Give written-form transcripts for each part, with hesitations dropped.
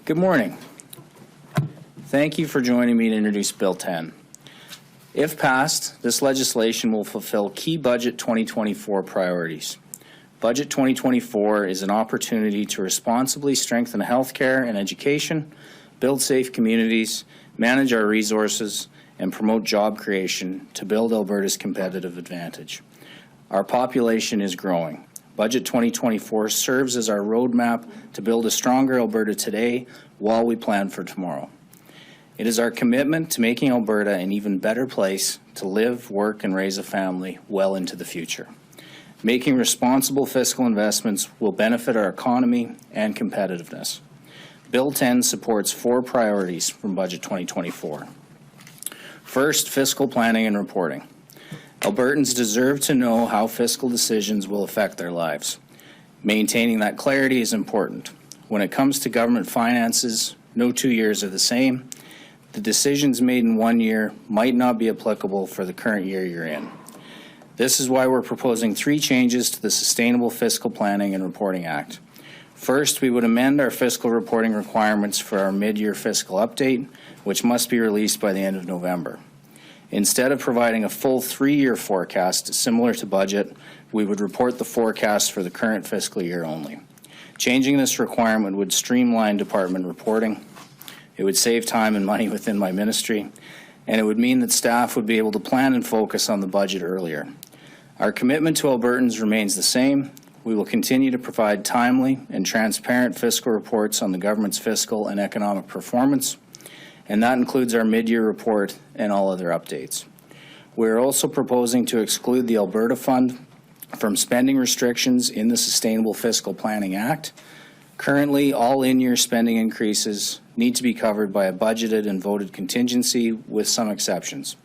Good morning. Thank you for joining me to introduce Bill 10. If passed, this legislation will fulfill key Budget 2024 priorities. Budget 2024 is an opportunity to responsibly strengthen healthcare and education, build safe communities, manage our resources, and promote job creation to build Alberta's competitive advantage. Our population is growing. Budget 2024 serves as our roadmap to build a stronger Alberta today while we plan for tomorrow. It is our commitment to making Alberta an even better place to live, work, and raise a family well into the future. Making responsible fiscal investments will benefit our economy and competitiveness. Bill 10 supports 4 priorities from Budget 2024. First, fiscal planning and reporting. Albertans deserve to know how fiscal decisions will affect their lives. Maintaining that clarity is important. When it comes to government finances, no 2 years are the same. The decisions made in 1 year might not be applicable for the current year you're in. This is why we're proposing 3 changes to the Sustainable Fiscal Planning and Reporting Act. First, we would amend our fiscal reporting requirements for our mid-year fiscal update, which must be released by the end of November. Instead of providing a full 3-year forecast similar to budget, we would report the forecast for the current fiscal year only. Changing this requirement would streamline department reporting. It would save time and money within my ministry, and it would mean that staff would be able to plan and focus on the budget earlier. Our commitment to Albertans remains the same. We will continue to provide timely and transparent fiscal reports on the government's fiscal and economic performance, and that includes our mid-year report and all other updates. We are also proposing to exclude the Alberta Fund from spending restrictions in the Sustainable Fiscal Planning Act. Currently, all in-year spending increases need to be covered by a budgeted and voted contingency, with some exceptions.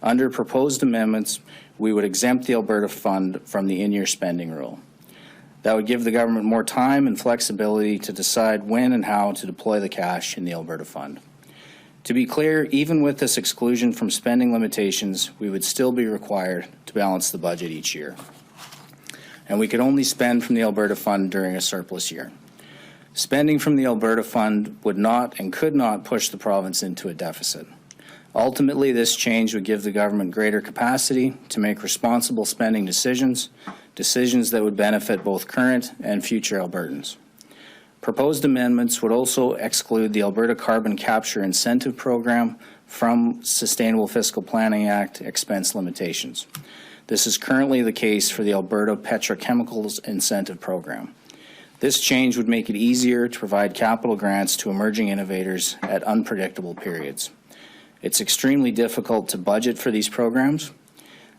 Under proposed amendments, we would exempt the Alberta Fund from the in-year spending rule. That would give the government more time and flexibility to decide when and how to deploy the cash in the Alberta Fund. To be clear, even with this exclusion from spending limitations, we would still be required to balance the budget each year. And we could only spend from the Alberta Fund during a surplus year. Spending from the Alberta Fund would not and could not push the province into a deficit. Ultimately, this change would give the government greater capacity to make responsible spending decisions that would benefit both current and future Albertans. Proposed amendments would also exclude the Alberta Carbon Capture Incentive Program from Sustainable Fiscal Planning Act expense limitations. This is currently the case for the Alberta Petrochemicals Incentive Program. This change would make it easier to provide capital grants to emerging innovators at unpredictable periods. It's extremely difficult to budget for these programs.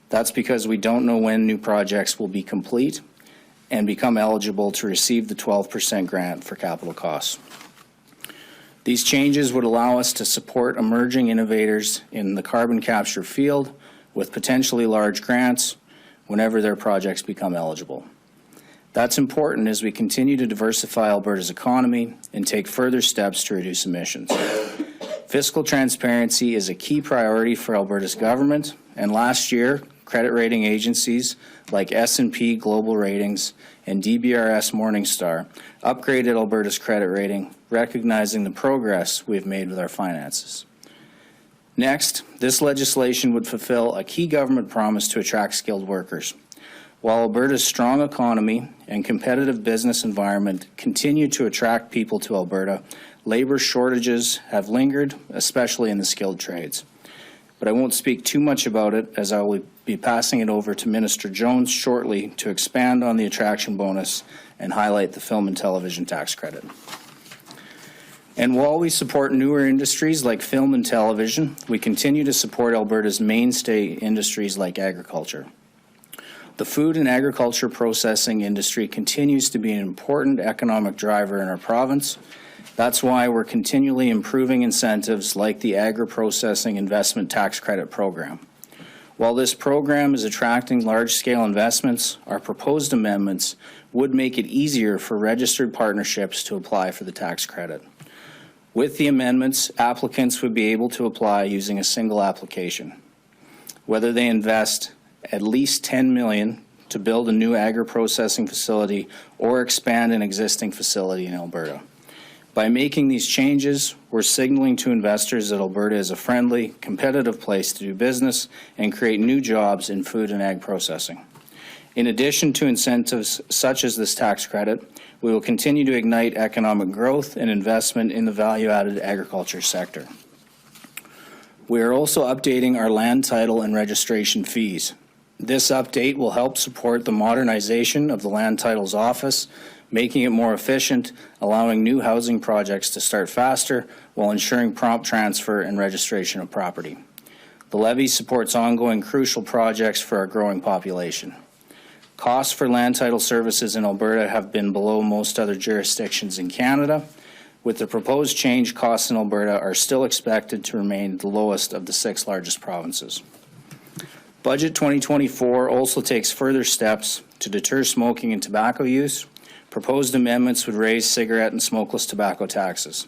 That's because we don't know when new projects will be complete and become eligible to receive the 12% grant for capital costs. These changes would allow us to support emerging innovators in the carbon capture field with potentially large grants whenever their projects become eligible. That's important as we continue to diversify Alberta's economy and take further steps to reduce emissions. Fiscal transparency is a key priority for Alberta's government, and last year, credit rating agencies like S&P Global Ratings and DBRS Morningstar upgraded Alberta's credit rating, recognizing the progress we've made with our finances. Next, this legislation would fulfill a key government promise to attract skilled workers. While Alberta's strong economy and competitive business environment continue to attract people to Alberta, labor shortages have lingered, especially in the skilled trades. But I won't speak too much about it, as I will be passing it over to Minister Jones shortly to expand on the attraction bonus and highlight the film and television tax credit. And while we support newer industries like film and television, we continue to support Alberta's mainstay industries like agriculture. The food and agriculture processing industry continues to be an important economic driver in our province. That's why we're continually improving incentives like the Agri-Processing Investment Tax Credit Program. While this program is attracting large-scale investments, our proposed amendments would make it easier for registered partnerships to apply for the tax credit. With the amendments, applicants would be able to apply using a single application. Whether they invest at least $10 million to build a new agri-processing facility or expand an existing facility in Alberta. By making these changes, we're signaling to investors that Alberta is a friendly, competitive place to do business and create new jobs in food and ag processing. In addition to incentives such as this tax credit, we will continue to ignite economic growth and investment in the value-added agriculture sector. We are also updating our land title and registration fees. This update will help support the modernization of the Land Titles Office, making it more efficient, allowing new housing projects to start faster while ensuring prompt transfer and registration of property. The levy supports ongoing crucial projects for our growing population. Costs for land title services in Alberta have been below most other jurisdictions in Canada. With the proposed change, costs in Alberta are still expected to remain the lowest of the 6 largest provinces. Budget 2024 also takes further steps to deter smoking and tobacco use. Proposed amendments would raise cigarette and smokeless tobacco taxes.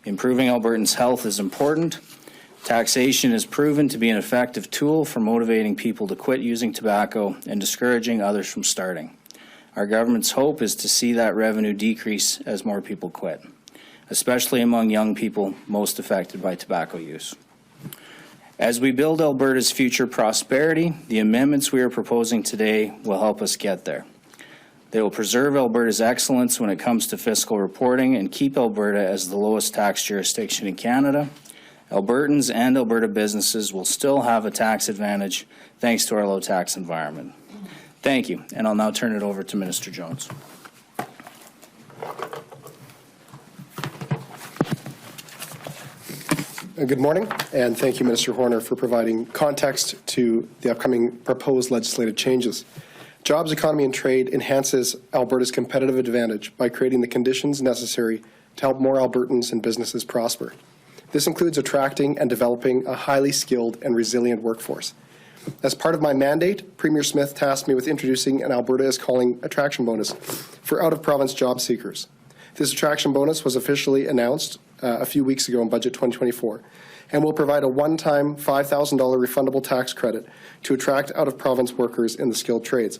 Improving Albertans' health is important. Taxation is proven to be an effective tool for motivating people to quit using tobacco and discouraging others from starting. Our government's hope is to see that revenue decrease as more people quit, especially among young people most affected by tobacco use. As we build Alberta's future prosperity, the amendments we are proposing today will help us get there. They will preserve Alberta's excellence when it comes to fiscal reporting and keep Alberta as the lowest tax jurisdiction in Canada. Albertans and Alberta businesses will still have a tax advantage thanks to our low tax environment. Thank you, and I'll now turn it over to Minister Jones. Good morning, and thank you, Minister Horner, for providing context to the upcoming proposed legislative changes. Jobs, economy, and trade enhances Alberta's competitive advantage by creating the conditions necessary to help more Albertans and businesses prosper. This includes attracting and developing a highly skilled and resilient workforce. As part of my mandate, Premier Smith tasked me with introducing an Alberta is Calling attraction bonus for out-of-province job seekers. This attraction bonus was officially announced a few weeks ago in Budget 2024 and will provide a one-time $5,000 refundable tax credit to attract out-of-province workers in the skilled trades.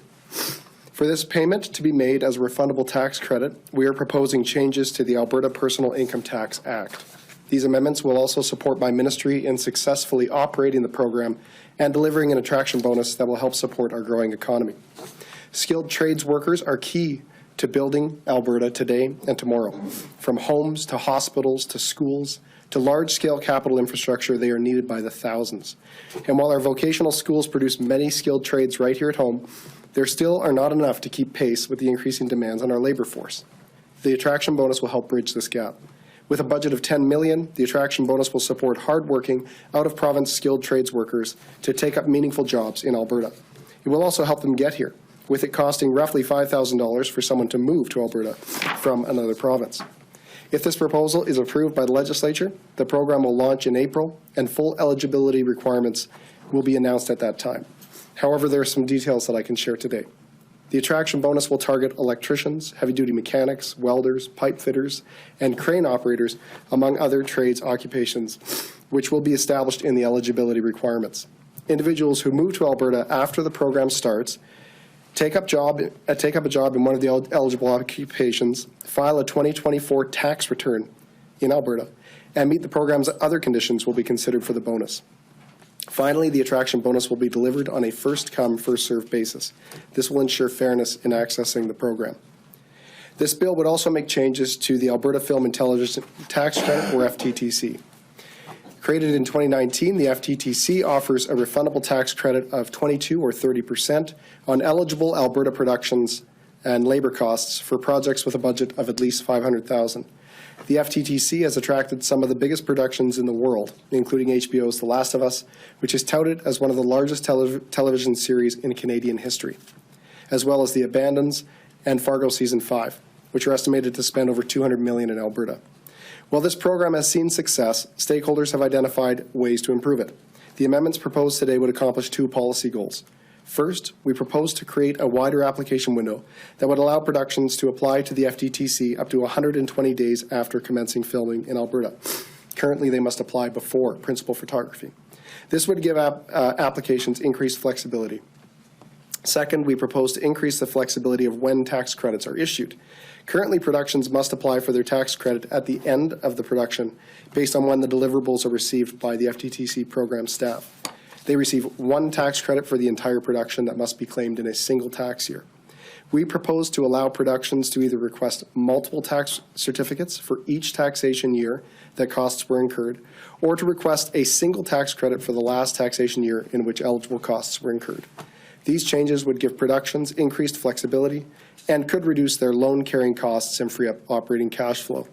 For this payment to be made as a refundable tax credit, we are proposing changes to the Alberta Personal Income Tax Act. These amendments will also support my ministry in successfully operating the program and delivering an attraction bonus that will help support our growing economy. Skilled trades workers are key to building Alberta today and tomorrow. From homes to hospitals to schools to large-scale capital infrastructure, they are needed by the thousands. And while our vocational schools produce many skilled trades right here at home, there still are not enough to keep pace with the increasing demands on our labor force. The attraction bonus will help bridge this gap. With a budget of $10 million, the attraction bonus will support hard-working, out-of-province skilled trades workers to take up meaningful jobs in Alberta. It will also help them get here, with it costing roughly $5,000 for someone to move to Alberta from another province. If this proposal is approved by the legislature, the program will launch in April, and full eligibility requirements will be announced at that time. However, there are some details that I can share today. The attraction bonus will target electricians, heavy-duty mechanics, welders, pipe fitters, and crane operators, among other trades occupations, which will be established in the eligibility requirements. Individuals who move to Alberta after the program starts take up a job in one of the eligible occupations, file a 2024 tax return in Alberta, and meet the program's other conditions will be considered for the bonus. Finally, the attraction bonus will be delivered on a first-come, first-served basis. This will ensure fairness in accessing the program. This bill would also make changes to the Alberta Film and Television Tax Credit, or FTTC. Created in 2019, the FTTC offers a refundable tax credit of 22 or 30% on eligible Alberta productions and labor costs for projects with a budget of at least $500,000. The FTTC has attracted some of the biggest productions in the world, including HBO's The Last of Us, which is touted as one of the largest television series in Canadian history, as well as The Abandons and Fargo Season 5, which are estimated to spend over $200 million in Alberta. While this program has seen success, stakeholders have identified ways to improve it. The amendments proposed today would accomplish 2 policy goals. First, we propose to create a wider application window that would allow productions to apply to the FTTC up to 120 days after commencing filming in Alberta. Currently, they must apply before principal photography. This would give applications increased flexibility. Second, we propose to increase the flexibility of when tax credits are issued. Currently, productions must apply for their tax credit at the end of the production based on when the deliverables are received by the FTTC program staff. They receive one tax credit for the entire production that must be claimed in a single tax year. We propose to allow productions to either request multiple tax certificates for each taxation year that costs were incurred, or to request a single tax credit for the last taxation year in which eligible costs were incurred. These changes would give productions increased flexibility and could reduce their loan carrying costs and free up operating cash flow.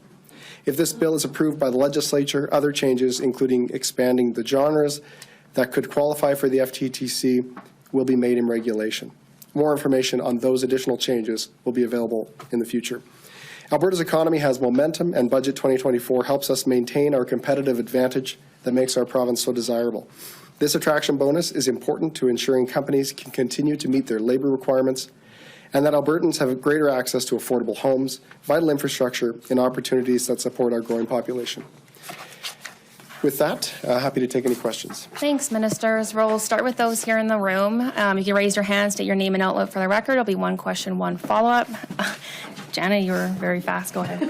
If this bill is approved by the legislature, other changes, including expanding the genres that could qualify for the FTTC, will be made in regulation. More information on those additional changes will be available in the future. Alberta's economy has momentum, and Budget 2024 helps us maintain our competitive advantage that makes our province so desirable. This attraction bonus is important to ensuring companies can continue to meet their labor requirements and that Albertans have greater access to affordable homes, vital infrastructure, and opportunities that support our growing population. With that, happy to take any questions. Thanks, Ministers. We'll start with those here in the room. You can raise your hand, state your name and outlet for the record. It'll be one question, one follow-up. Jana, you were very fast. Go ahead.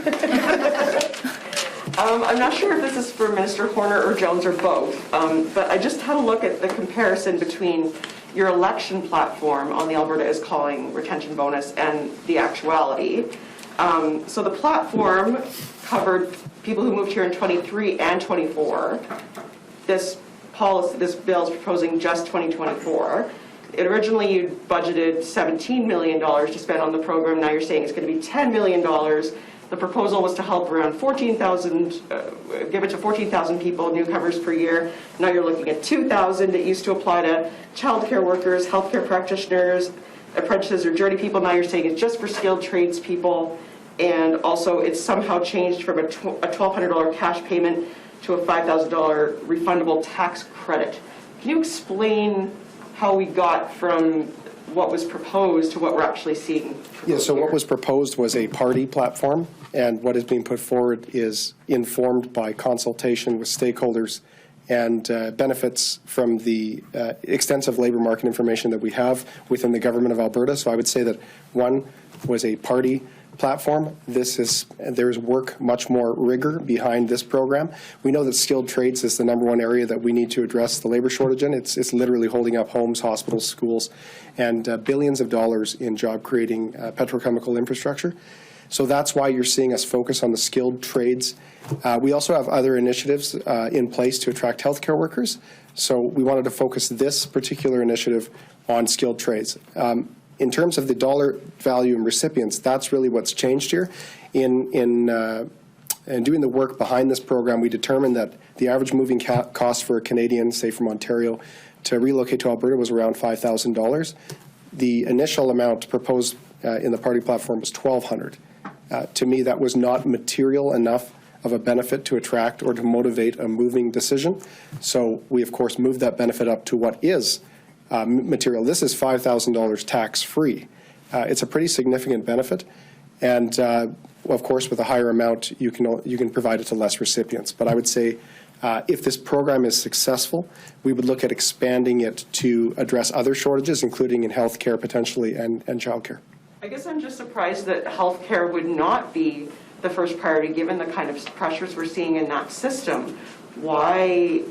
I'm not sure if this is for Minister Horner or Jones or both, but I just had a look at the comparison between your election platform on the Alberta is Calling retention bonus and the actuality. So the platform covered people who moved here in 23 and 24. This bill is proposing just 2024. Originally, you budgeted $17 million to spend on the program. Now you're saying it's going to be $10 million. The proposal was to help around 14,000, give it to 14,000 people, newcomers per year. Now you're looking at 2,000. It used to apply to childcare workers, healthcare practitioners, apprentices or journey people. Now you're saying it's just for skilled trades people. And also it's somehow changed from a $1,200 cash payment to a $5,000 refundable tax credit. Can you explain how we got from what was proposed to what we're actually seeing? Yeah, so what was proposed was a party platform, and what is being put forward is informed by consultation with stakeholders and benefits from the extensive labour market information that we have within the government of Alberta. So I would say that one was a party platform. There's much more rigor behind this program. We know that skilled trades is the #1 area that we need to address the labour shortage in. It's literally holding up homes, hospitals, schools, and billions of dollars in job-creating petrochemical infrastructure. So that's why you're seeing us focus on the skilled trades. We also have other initiatives in place to attract healthcare workers. So we wanted to focus this particular initiative on skilled trades. In terms of the dollar value and recipients, that's really what's changed here. In doing the work behind this program, we determined that the average moving cost for a Canadian, say from Ontario, to relocate to Alberta was around $5,000. The initial amount proposed in the party platform was $1,200. To me, that was not material enough of a benefit to attract or to motivate a moving decision. So we, of course, moved that benefit up to what is material. This is $5,000 tax-free. It's a pretty significant benefit, and of course, with a higher amount, you can provide it to less recipients. But I would say, if this program is successful, we would look at expanding it to address other shortages, including in healthcare potentially and childcare. I guess I'm just surprised that healthcare would not be the first priority, given the kind of pressures we're seeing in that system. Why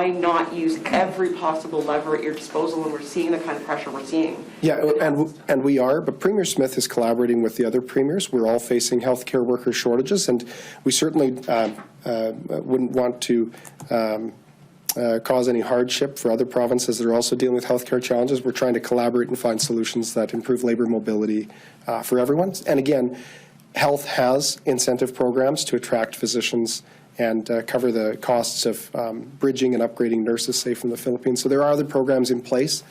not use every possible lever at your disposal when we're seeing the kind of pressure we're seeing? Yeah, and we are, but Premier Smith is collaborating with the other premiers. We're all facing healthcare worker shortages, and we certainly wouldn't want to cause any hardship for other provinces that are also dealing with healthcare challenges. We're trying to collaborate and find solutions that improve labor mobility for everyone. And again, health has incentive programs to attract physicians and cover the costs of bridging and upgrading nurses, say, from the Philippines. So there are other programs in place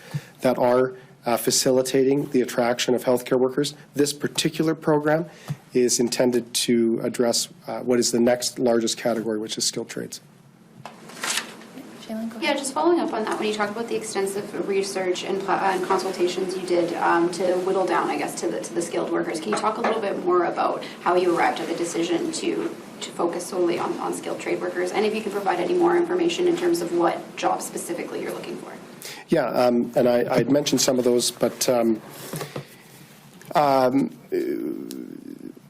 that are facilitating the attraction of healthcare workers. This particular program is intended to address what is the next largest category, which is skilled trades. Yeah, just following up on that, when you talk about the extensive research and consultations you did to whittle down, I guess, to the skilled workers, can you talk a little bit more about how you arrived at the decision to focus solely on skilled trade workers, and if you can provide any more information in terms of what jobs specifically you're looking for? Yeah, and I'd mentioned some of those, but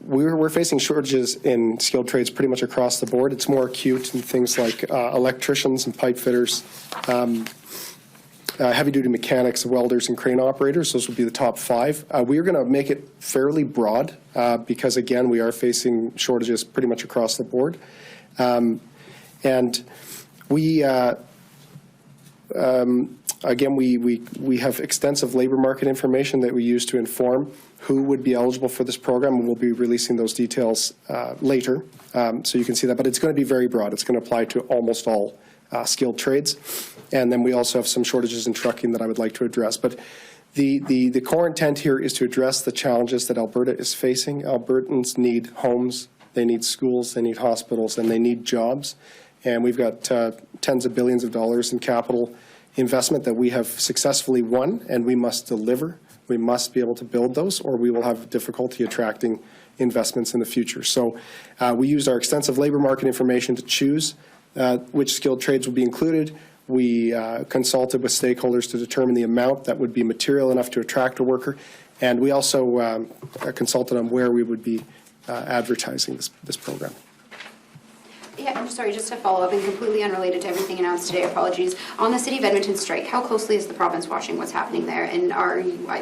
we're facing shortages in skilled trades pretty much across the board. It's more acute in things like electricians and pipe fitters, heavy-duty mechanics, welders, and crane operators. Those would be the top 5. We're going to make it fairly broad because, again, we are facing shortages pretty much across the board. And we, again, we have extensive labor market information that we use to inform who would be eligible for this program, and we'll be releasing those details later, so you can see that. But it's going to be very broad. It's going to apply to almost all skilled trades. And then we also have some shortages in trucking that I would like to address. But the core intent here is to address the challenges that Alberta is facing. Albertans need homes, they need schools, they need hospitals, and they need jobs. And we've got tens of billions of dollars in capital investment that we have successfully won, and we must deliver. We must be able to build those, or we will have difficulty attracting investments in the future. So we used our extensive labor market information to choose which skilled trades would be included. We consulted with stakeholders to determine the amount that would be material enough to attract a worker. And we also consulted on where we would be advertising this program. Yeah, I'm sorry, just to follow up and completely unrelated to everything announced today, apologies. On the City of Edmonton strike, how closely is the province watching what's happening there? And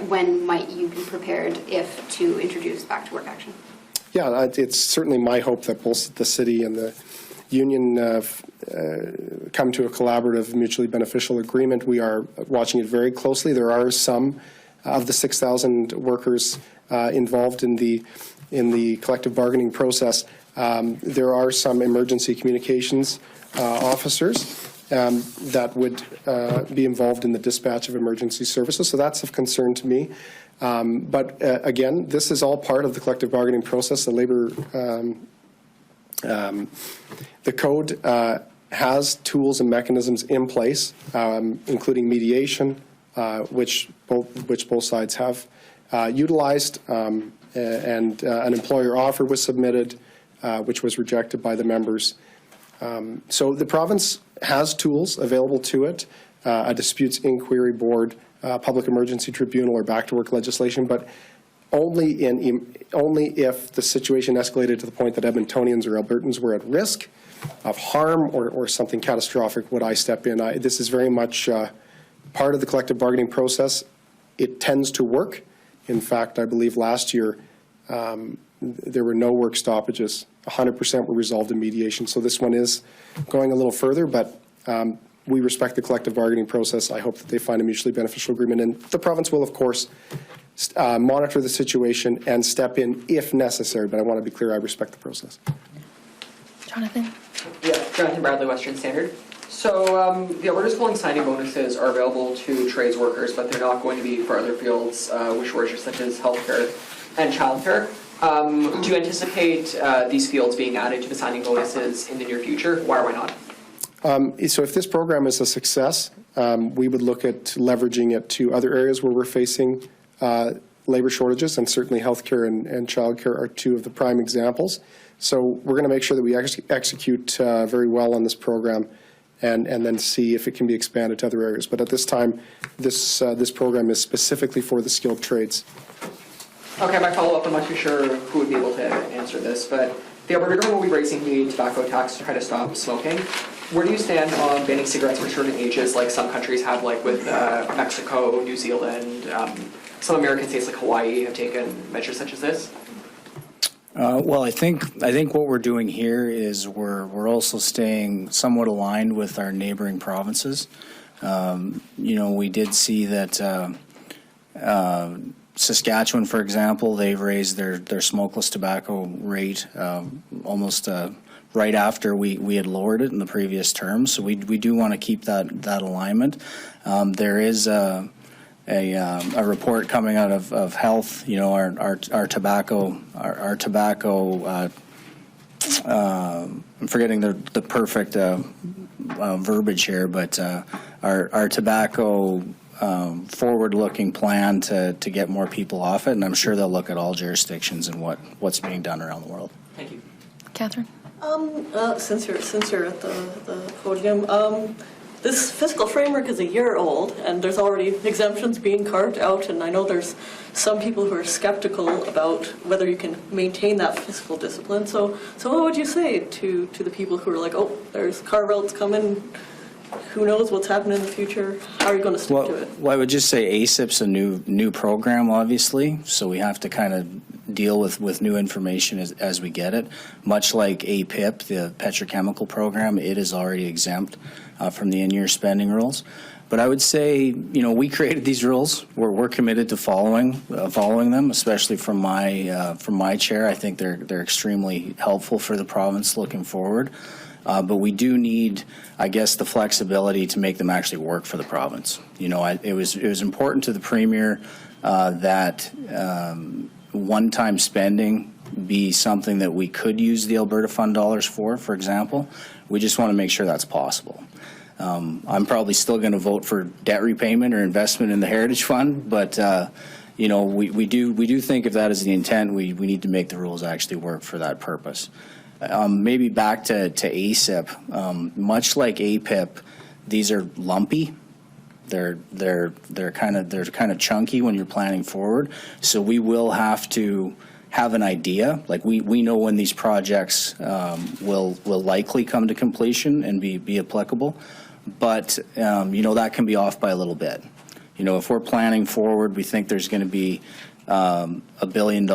when might you be prepared, if, to introduce back to work action? Yeah, it's certainly my hope that both the city and the union come to a collaborative, mutually beneficial agreement. We are watching it very closely. There are some of the 6,000 workers involved in the collective bargaining process. There are some emergency communications officers that would be involved in the dispatch of emergency services, so that's of concern to me. But again, this is all part of the collective bargaining process. The labor, the code has tools and mechanisms in place, including mediation, which both sides have utilized, and an employer offer was submitted, which was rejected by the members. So the province has tools available to it, a disputes inquiry board, public emergency tribunal, or back to work legislation, but only if the situation escalated to the point that Edmontonians or Albertans were at risk of harm or something catastrophic would I step in. This is very much part of the collective bargaining process. It tends to work. In fact, I believe last year there were no work stoppages. 100% were resolved in mediation. So this one is going a little further, but we respect the collective bargaining process. I hope that they find a mutually beneficial agreement. And the province will, of course, monitor the situation and step in if necessary. But I want to be clear, I respect the process. Jonathan? Yeah, Jonathan Bradley, Western Standard. So the Alberta's calling signing bonuses are available to trades workers, but they're not going to be for other fields with shortages such as healthcare and childcare. Do you anticipate these fields being added to the signing bonuses in the near future? Why or why not? So if this program is a success, we would look at leveraging it to other areas where we're facing labor shortages, and certainly healthcare and childcare are two of the prime examples. So we're going to make sure that we execute very well on this program and then see if it can be expanded to other areas. But at this time, this program is specifically for the skilled trades. Okay, my follow-up, I'm not too sure who would be able to answer this, but the Alberta government will be raising the tobacco tax to try to stop smoking. Where do you stand on banning cigarettes for certain ages, like some countries have, like with Mexico, New Zealand, some American states like Hawaii have taken measures such as this? Well, I think what we're doing here is we're also staying somewhat aligned with our neighboring provinces. We did see that Saskatchewan, for example, they've raised their smokeless tobacco rate almost right after we had lowered it in the previous term. So we do want to keep that alignment. There is a report coming out of health. Our tobacco. I'm forgetting the perfect verbiage here, but our tobacco forward-looking plan to get more people off it, and I'm sure they'll look at all jurisdictions and what's being done around the world. Thank you. Catherine? Since you're at the podium, this fiscal framework is a year old, and there's already exemptions being carved out, and I know there's some people who are skeptical about whether you can maintain that fiscal discipline. So what would you say to the people who are like, oh, there's carve-outs coming, who knows what's happening in the future? How are you going to stick to it? Well, I would just say ASIP's a new program, obviously, so we have to kind of deal with new information as we get it. Much like APIP, the petrochemical program, it is already exempt from the in-year spending rules. But I would say, we created these rules. We're committed to following them, especially from my chair. I think they're extremely helpful for the province looking forward. But we do need, I guess, the flexibility to make them actually work for the province. It was important to the Premier that one-time spending be something that we could use the Alberta Fund dollars for example. We just want to make sure that's possible. I'm probably still going to vote for debt repayment or investment in the Heritage Fund, but we do think if that is the intent, we need to make the rules actually work for that purpose. Maybe back to ASIP, much like APIP, these are lumpy. They're kind of chunky when you're planning forward. So we will have to have an idea. Like we know when these projects will likely come to completion and be applicable, but that can be off by a little bit. If we're planning forward, we think there's going to be $1 billion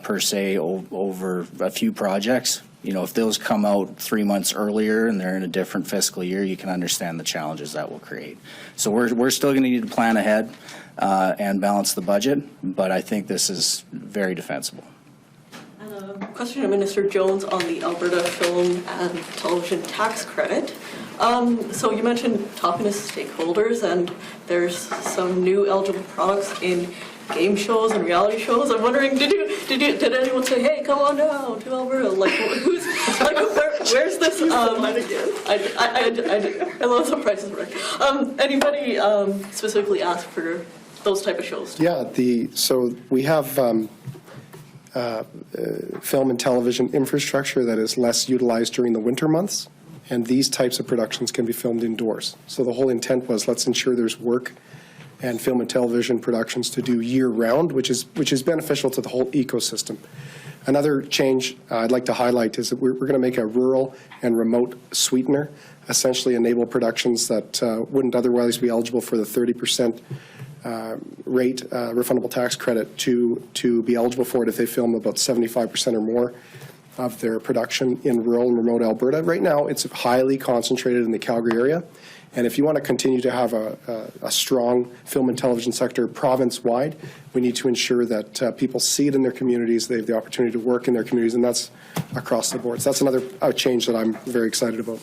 per se over a few projects. If those come out 3 months earlier and they're in a different fiscal year, you can understand the challenges that will create. So we're still going to need to plan ahead and balance the budget, but I think this is very defensible. Question to Minister Jones on the Alberta Film and Television Tax Credit. So you mentioned talking to stakeholders, and there's some new eligible products in game shows and reality shows. I'm wondering, did anyone say, hey, come on down to Alberta? Where's this? I love the Price is Right. Anybody specifically ask for those type of shows? Yeah, so we have film and television infrastructure that is less utilized during the winter months, and these types of productions can be filmed indoors. So the whole intent was, let's ensure there's work and film and television productions to do year-round, which is beneficial to the whole ecosystem. Another change I'd like to highlight is that we're going to make a rural and remote sweetener, essentially enable productions that wouldn't otherwise be eligible for the 30% rate refundable tax credit to be eligible for it if they film about 75% or more of their production in rural and remote Alberta. Right now, it's highly concentrated in the Calgary area. And if you want to continue to have a strong film and television sector province-wide, we need to ensure that people see it in their communities, they have the opportunity to work in their communities, and that's across the board. So that's another change that I'm very excited about.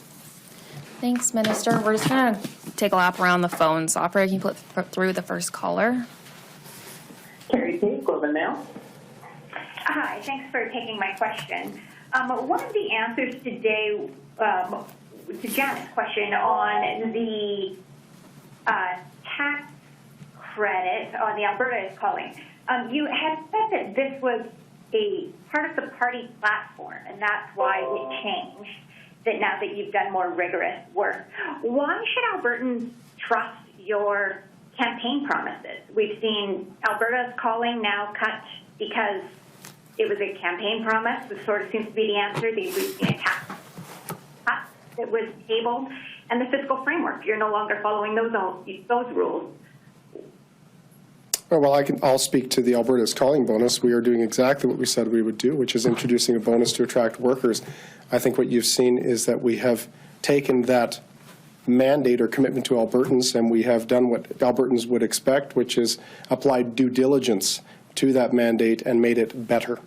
Thanks, Minister. We're just going to take a lap around the phones. Operator, can you put through the first caller? Carrie P. Golden Mail. Hi, thanks for taking my question. One of the answers today to Janet's question on the tax credit, on the Alberta is calling, you had said that this was a part of the party platform, and that's why it changed, that now that you've done more rigorous work. Why should Albertans trust your campaign promises? We've seen Alberta's calling now cut because it was a campaign promise. This sort of seems to be the answer. We've seen a tax cut that was tabled, and the fiscal framework. You're no longer following those rules. Well, I'll speak to the Alberta's calling bonus. We are doing exactly what we said we would do, which is introducing a bonus to attract workers. I think what you've seen is that we have taken that mandate or commitment to Albertans, and we have done what Albertans would expect, which is applied due diligence to that mandate and made it better.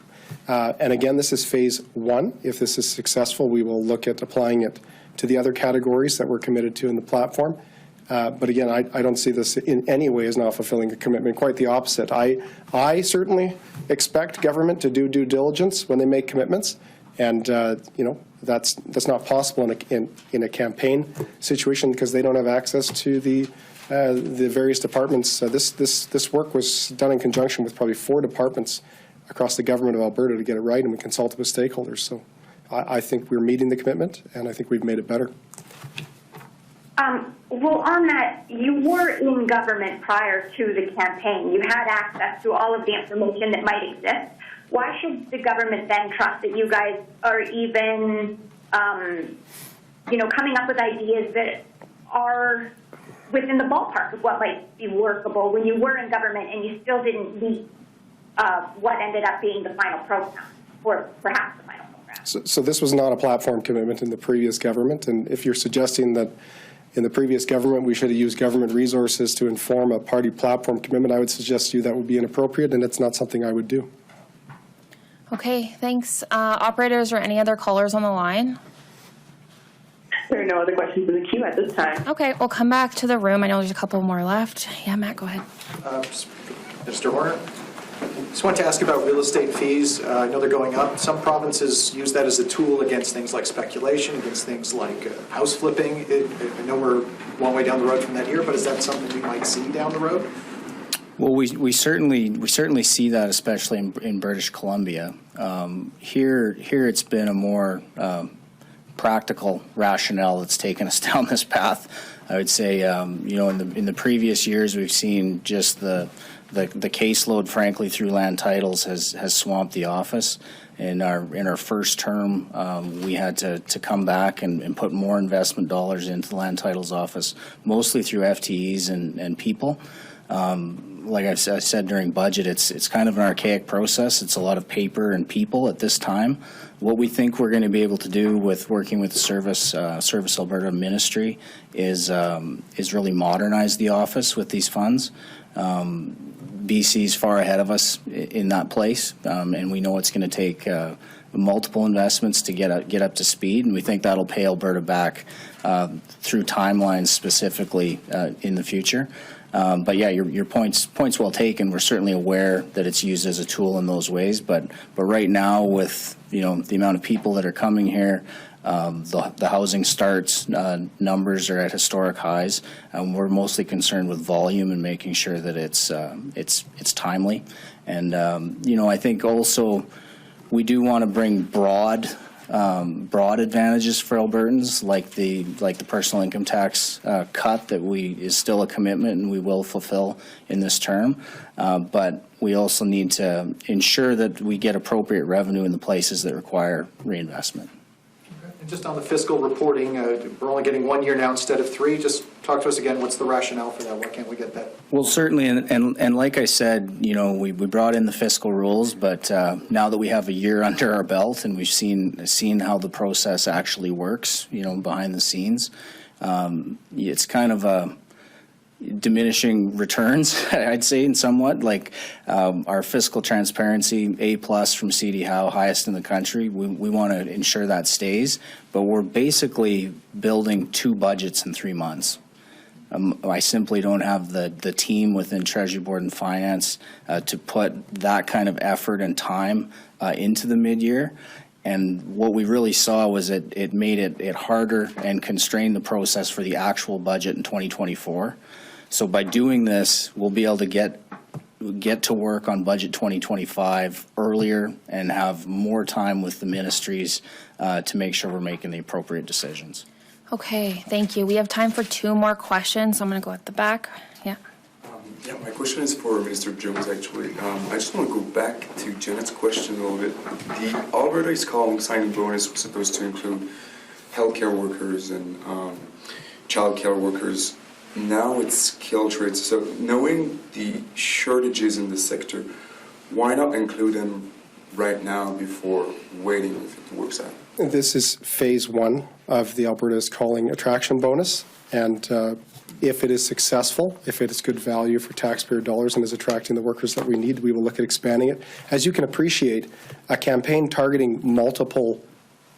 And again, this is phase one. If this is successful, we will look at applying it to the other categories that we're committed to in the platform. But again, I don't see this in any way as not fulfilling a commitment. Quite the opposite. I certainly expect government to do due diligence when they make commitments, and that's not possible in a campaign situation because they don't have access to the various departments. This work was done in conjunction with probably 4 departments across the government of Alberta to get it right, and we consulted with stakeholders. So I think we're meeting the commitment, and I think we've made it better. Well, on that, you were in government prior to the campaign. You had access to all of the information that might exist. Why should the government then trust that you guys are even, coming up with ideas that are within the ballpark of what might be workable when you were in government and you still didn't meet what ended up being the final program, or perhaps the final program? So this was not a platform commitment in the previous government, and if you're suggesting that in the previous government we should have used government resources to inform a party platform commitment, I would suggest to you that would be inappropriate, and it's not something I would do. Okay, thanks. Operators or any other callers on the line? There are no other questions in the queue at this time. Okay, we'll come back to the room. I know there's a couple more left. Yeah, Matt, go ahead. Mr. Horner, just want to ask about real estate fees. I know they're going up. Some provinces use that as a tool against things like speculation, against things like house flipping. I know we're a long way down the road from that here, but is that something we might see down the road? Well, we certainly see that, especially in British Columbia. Here it's been a more practical rationale that's taken us down this path. I would say, in the previous years, we've seen just the caseload, frankly, through land titles has swamped the office. In our first term, we had to come back and put more investment dollars into the land titles office, mostly through FTEs and people. Like I said during budget, it's kind of an archaic process. It's a lot of paper and people at this time. What we think we're going to be able to do with working with the Service Alberta Ministry is really modernize the office with these funds. BC's far ahead of us in that place, and we know it's going to take multiple investments to get up to speed, and we think that'll pay Alberta back through timelines specifically in the future. But yeah, your point's well taken. We're certainly aware that it's used as a tool in those ways, but right now with the amount of people that are coming here, the housing starts numbers are at historic highs, and we're mostly concerned with volume and making sure that it's timely. And I think also we do want to bring broad advantages for Albertans, like the personal income tax cut that is still a commitment and we will fulfill in this term. But we also need to ensure that we get appropriate revenue in the places that require reinvestment. And just on the fiscal reporting, we're only getting 1 year now instead of 3. Just talk to us again. What's the rationale for that? Why can't we get that? Well, certainly, and like I said, we brought in the fiscal rules, but now that we have a year under our belt and we've seen how the process actually works, behind the scenes, it's kind of a diminishing returns, I'd say, in somewhat. Like our fiscal transparency, A+ from CD Howe, highest in the country. We want to ensure that stays, but we're basically building 2 budgets in 3 months. I simply don't have the team within Treasury Board and Finance to put that kind of effort and time into the mid-year. And what we really saw was it made it harder and constrained the process for the actual budget in 2024. So by doing this, we'll be able to get to work on budget 2025 earlier and have more time with the ministries to make sure we're making the appropriate decisions. Okay, thank you. We have time for 2 more questions. I'm going to go at the back. Yeah. Yeah, my question is for Minister Jones, actually. I just want to go back to Janet's question a little bit. The Alberta is calling signing bonus was supposed to include healthcare workers and childcare workers. Now it's skilled trades. So knowing the shortages in the sector, why not include them right now before waiting if it works out? This is phase 1 of the Alberta's calling attraction bonus, and if it is successful, if it is good value for taxpayer dollars and is attracting the workers that we need, we will look at expanding it. As you can appreciate, a campaign targeting multiple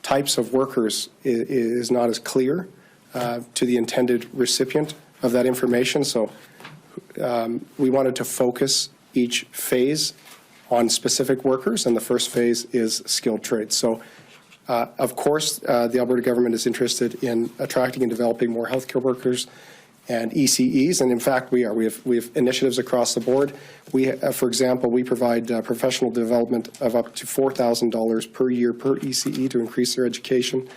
types of workers is not as clear to the intended recipient of that information. So we wanted to focus each phase on specific workers, and the first phase is skilled trades. So of course, the Alberta government is interested in attracting and developing more healthcare workers and ECEs, and in fact we are. We have initiatives across the board. For example, we provide professional development of up to $4,000 per year per ECE to increase their education.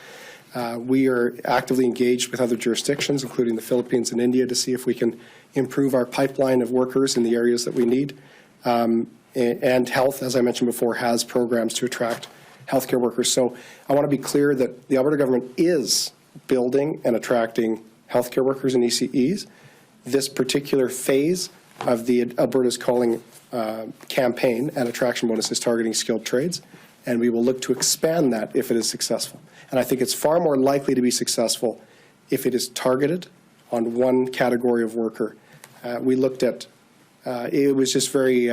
We are actively engaged with other jurisdictions, including the Philippines and India, to see if we can improve our pipeline of workers in the areas that we need. And health, as I mentioned before, has programs to attract healthcare workers. So I want to be clear that the Alberta government is building and attracting healthcare workers and ECEs. This particular phase of the Alberta's Calling campaign and attraction bonus is targeting skilled trades, and we will look to expand that if it is successful. And I think it's far more likely to be successful if it is targeted on one category of worker. We looked at, it was just very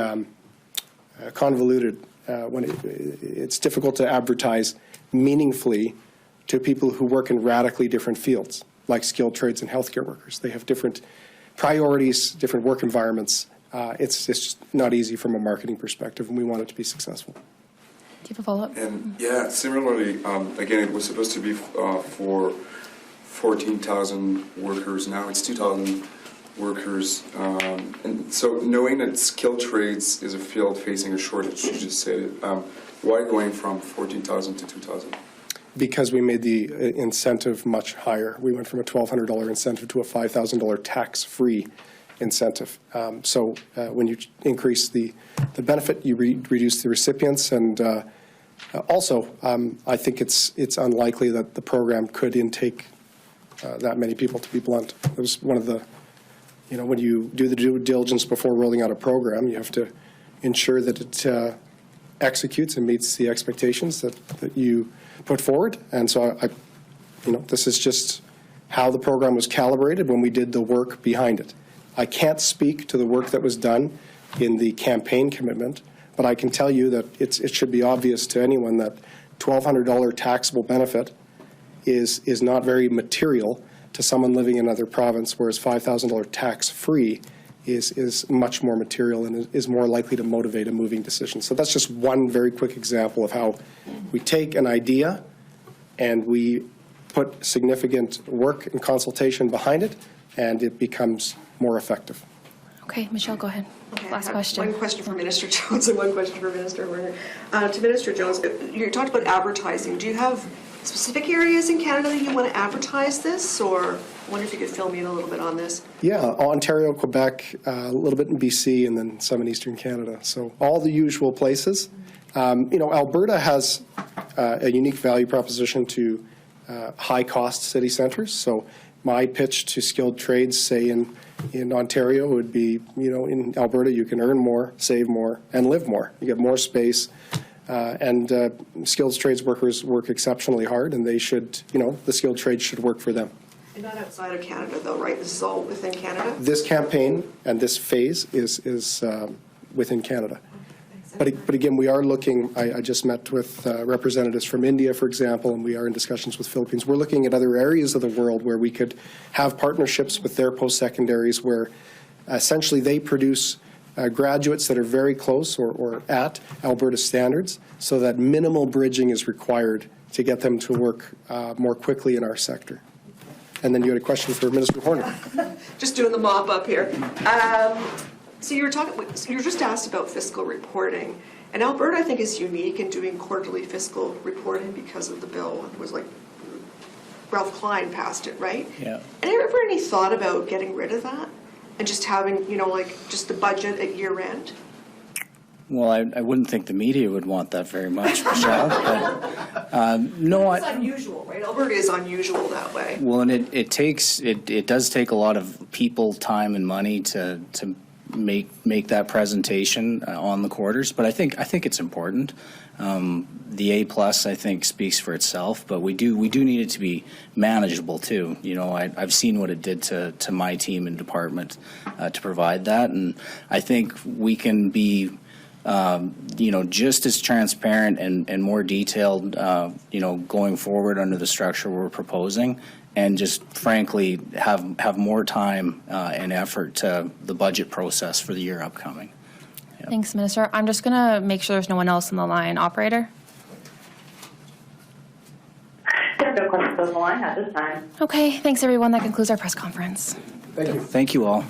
convoluted when it's difficult to advertise meaningfully to people who work in radically different fields, like skilled trades and healthcare workers. They have different priorities, different work environments. It's just not easy from a marketing perspective, and we want it to be successful. Do you have a follow-up? And yeah, similarly, again, it was supposed to be for 14,000 workers. Now it's 2,000 workers. And so knowing that skilled trades is a field facing a shortage, you just said it, why going from 14,000 to 2,000? Because we made the incentive much higher. We went from a $1,200 incentive to a $5,000 tax-free incentive. So when you increase the benefit, you reduce the recipients, and also I think it's unlikely that the program could intake that many people, to be blunt. It was one of the, when you do the due diligence before rolling out a program, you have to ensure that it executes and meets the expectations that you put forward. And so this is just how the program was calibrated when we did the work behind it. I can't speak to the work that was done in the campaign commitment, but I can tell you that it should be obvious to anyone that $1,200 taxable benefit is not very material to someone living in another province, whereas $5,000 tax-free is much more material and is more likely to motivate a moving decision. So that's just one very quick example of how we take an idea and we put significant work and consultation behind it, and it becomes more effective. Okay, Michelle, go ahead. Okay, Last I have question. One question for Minister Jones and one question for Minister Werner. To Minister Jones, you talked about advertising. Do you have specific areas in Canada that you want to advertise this, or I wonder if you could fill me in a little bit on this? Yeah, Ontario, Quebec, a little bit in BC, and then some in Eastern Canada. So all the usual places. Alberta has a unique value proposition to high-cost city centers. So my pitch to skilled trades, say in Ontario, would be, in Alberta you can earn more, save more, and live more. You get more space, and skilled trades workers work exceptionally hard, and they should, the skilled trades should work for them. And not outside of Canada, though, right? This is all within Canada? This campaign and this phase is within Canada. But again, we are looking, I just met with representatives from India, for example, and we are in discussions with Philippines. We're looking at other areas of the world where we could have partnerships with their post-secondaries where essentially they produce graduates that are very close or at Alberta standards, so that minimal bridging is required to get them to work more quickly in our sector. And then you had a question for Minister Horner. Just doing the mop up here. So you were just asked about fiscal reporting, and Alberta, I think, is unique in doing quarterly fiscal reporting because of the bill. It was like Ralph Klein passed it, right? Yeah. And ever any thought about getting rid of that and just having, just the budget at year end? Well, I wouldn't think the media would want that very much, Michelle. But, no, It's unusual, right? Alberta is unusual that way. Well, and it does take a lot of people, time, and money to make that presentation on the quarters. But I think it's important. The A+, I think, speaks for itself, but we do need it to be manageable too. I've seen what it did to my team and department to provide that, and I think we can be just as transparent and more detailed, going forward under the structure we're proposing, and just frankly have more time and effort to the budget process for the year upcoming. Yep. Thanks, Minister. I'm just going to make sure there's no one else on the line. Operator? There are no questions on the line at this time. Okay, thanks everyone. That concludes our press conference. Thank you. Thank you all.